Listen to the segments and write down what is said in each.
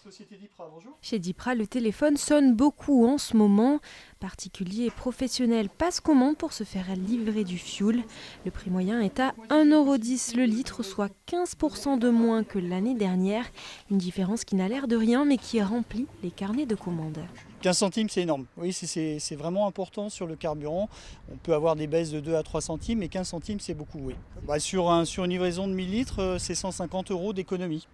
Société Dipra, bonjour. Chez Dipra, le téléphone sonne beaucoup en ce moment. Particuliers et professionnels passent commande pour se faire livrer du fioul. Le prix moyen est à 1,10 € le litre, soit 15% de moins que l'année dernière. Une différence qui n'a l'air de rien, mais qui remplit les carnets de commandes. 15 centimes, c'est énorme. Oui, c'est vraiment important sur le carburant. On peut avoir des baisses de 2 à 3 centimes, mais 15 centimes, c'est beaucoup, oui. Sur une livraison de 1000 litres, c'est 150 € d'économie.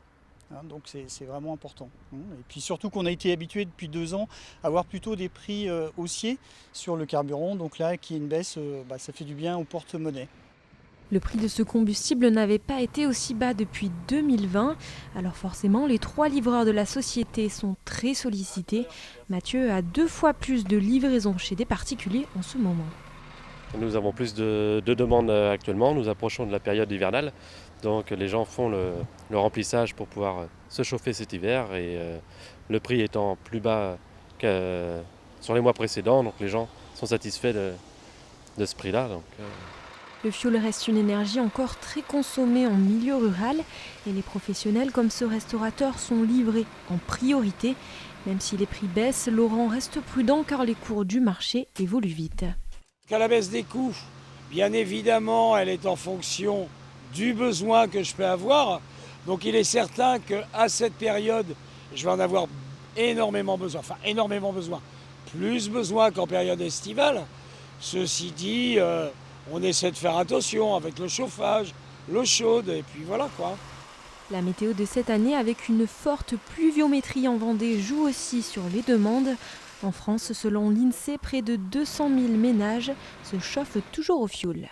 Donc c'est vraiment important. Et puis surtout qu'on a été habitué depuis 2 ans à avoir plutôt des prix haussiers sur le carburant. Donc là, qu'il y ait une baisse, ça fait du bien au porte-monnaie. Le prix de ce combustible n'avait pas été aussi bas depuis 2020. Alors forcément, les 3 livreurs de la société sont très sollicités. Mathieu a 2 fois plus de livraisons chez des particuliers en ce moment. Nous avons plus de demandes actuellement, nous approchons de la période hivernale, donc les gens font le remplissage pour pouvoir se chauffer cet hiver et le prix étant plus bas que sur les mois précédents, donc les gens sont satisfaits de ce prix-là. Le fioul reste une énergie encore très consommée en milieu rural et les professionnels comme ce restaurateur sont livrés en priorité. Même si les prix baissent, Laurent reste prudent car les cours du marché évoluent vite. Qu'à la baisse des coûts, bien évidemment, elle est en fonction du besoin que je peux avoir. Donc il est certain qu'à cette période, je vais en avoir énormément besoin. Enfin, énormément besoin. Plus besoin qu'en période estivale. Ceci dit, on essaie de faire attention avec le chauffage, l'eau chaude, et puis voilà quoi. La météo de cette année, avec une forte pluviométrie en Vendée, joue aussi sur les demandes. En France, selon l'INSEE, près de 200 000 ménages se chauffent toujours au fioul.